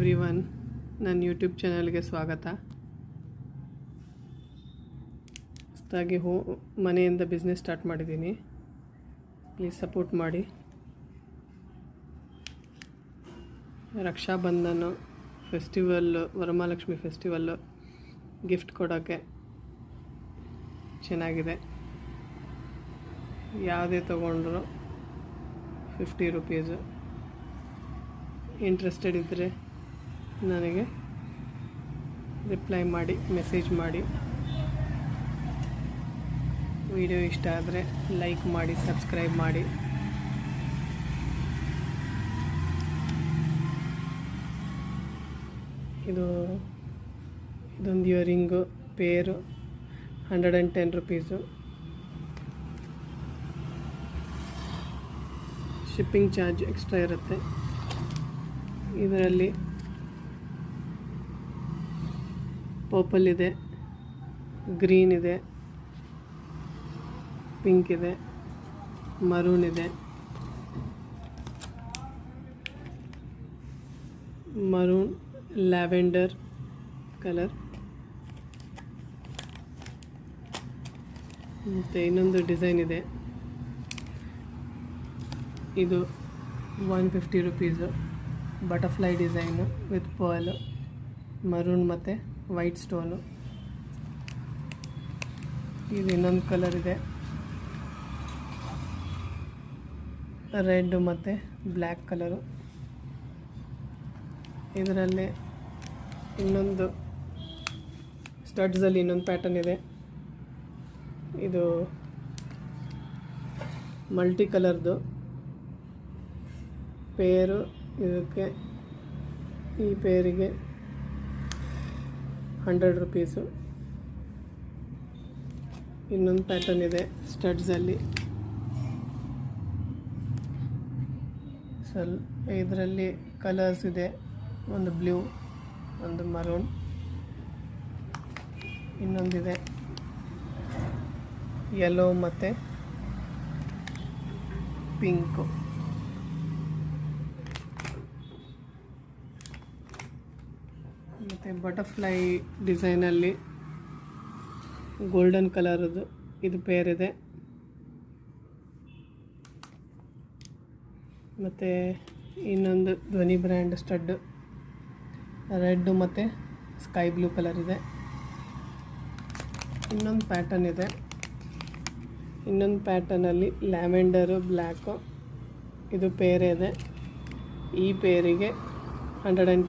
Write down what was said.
Everyone, ನನ್ನ YouTube ಚಾನಲ್ಗೆ ಸ್ವಾಗತ. ಹೊಸದಾಗಿ ಮನೆಯಿಂದ ಬಿಸ್ನೆಸ್ ಸ್ಟಾರ್ಟ್ ಮಾಡಿದ್ದೀನಿ. ಪ್ಲೀಸ್ ಸಪೋರ್ಟ್ ಮಾಡಿ. Rakshabandhan festival, Varamahalakshmi festival gift ಕೊಡೋಕ್ಕೆ ಚೆನ್ನಾಗಿದೆ. ಯಾವುದೇ ತೊಗೊಂಡ್ರು 50 ರೂಪೀಸು. ಇಂಟ್ರೆಸ್ಟೆಡ್ ಇದ್ದರೆ ನನಗೆ ರಿಪ್ಲೈ ಮಾಡಿ, ಮೆಸೇಜ್ ಮಾಡಿ. ವಿಡಿಯೋ ಇಷ್ಟ ಆದರೆ ಲೈಕ್ ಮಾಡಿ, ಸಬ್ಸ್ಕ್ರೈಬ್ ಮಾಡಿ. ಇದೊಂದು ಇಯರಿಂಗು ಪೇರು 110 ರೂಪೀಸು. ಶಿಪ್ಪಿಂಗ್ ಚಾರ್ಜ್ ಎಕ್ಸ್ಟ್ರಾ ಇರುತ್ತೆ. ಇದರಲ್ಲಿ ಪರ್ಪಲ್ ಇದೆ, ಗ್ರೀನ್ ಇದೆ, ಪಿಂಕ್ ಇದೆ, ಮರೂನ್ ಇದೆ, ಮರೂನ್ ಲ್ಯಾವೆಂಡರ್ ಕಲರ್, ಮತ್ತು ಇನ್ನೊಂದು ಡಿಸೈನ್ ಇದೆ. ಇದು 150 rupees. Butterfly design with pearl, maroon ಮತ್ತು ವೈಟ್ ಸ್ಟೋನು. ಇದು ಇನ್ನೊಂದು ಕಲರ್ ಇದೆ, ರೆಡ್ ಮತ್ತು ಬ್ಲ್ಯಾಕ್ ಕಲರು. ಇದರಲ್ಲಿ ಇನ್ನೊಂದು ಸ್ಟಡ್ಸಲ್ಲಿ ಇನ್ನೊಂದು ಪ್ಯಾಟರ್ನ್ ಇದೆ. ಇದು ಮಲ್ಟಿ ಕಲರ್ದು ಪೇರು. ಇದಕ್ಕೆ ಈ ಪೇರಿಗೆ 100 ರೂಪೀಸು. ಇನ್ನೊಂದು ಪ್ಯಾಟರ್ನ್ ಇದೆ ಸ್ಟಡ್ಸಲ್ಲಿ. ಇದರಲ್ಲಿ ಕಲರ್ಸ್ ಇದೆ, ಒಂದು ಬ್ಲೂ, ಒಂದು ಮರೂನ್, ಇನ್ನೊಂದಿದೆ ಯೆಲ್ಲೋ ಮತ್ತು ಪಿಂಕು. ಮತ್ತು ಬಟರ್ಫ್ಲೈ ಡಿಸೈನಲ್ಲಿ ಗೋಲ್ಡನ್ ಕಲರದು ಇದು ಪೇರಿದೆ. ಮತ್ತು ಇನ್ನೊಂದು ಧ್ವನಿ ಬ್ರ್ಯಾಂಡ್ ಸ್ಟಡ್ಡು ರೆಡ್ ಮತ್ತು ಸ್ಕೈ ಬ್ಲೂ ಕಲರ್ ಇದೆ. ಇನ್ನೊಂದು ಪ್ಯಾಟರ್ನ್ ಇದೆ. ಇನ್ನೊಂದು ಪ್ಯಾಟರ್ನಲ್ಲಿ ಲ್ಯಾವೆಂಡರು ಬ್ಲ್ಯಾಕು ಇದು ಪೇರ್ ಇದೆ. ಈ ಪೇರಿಗೆ 110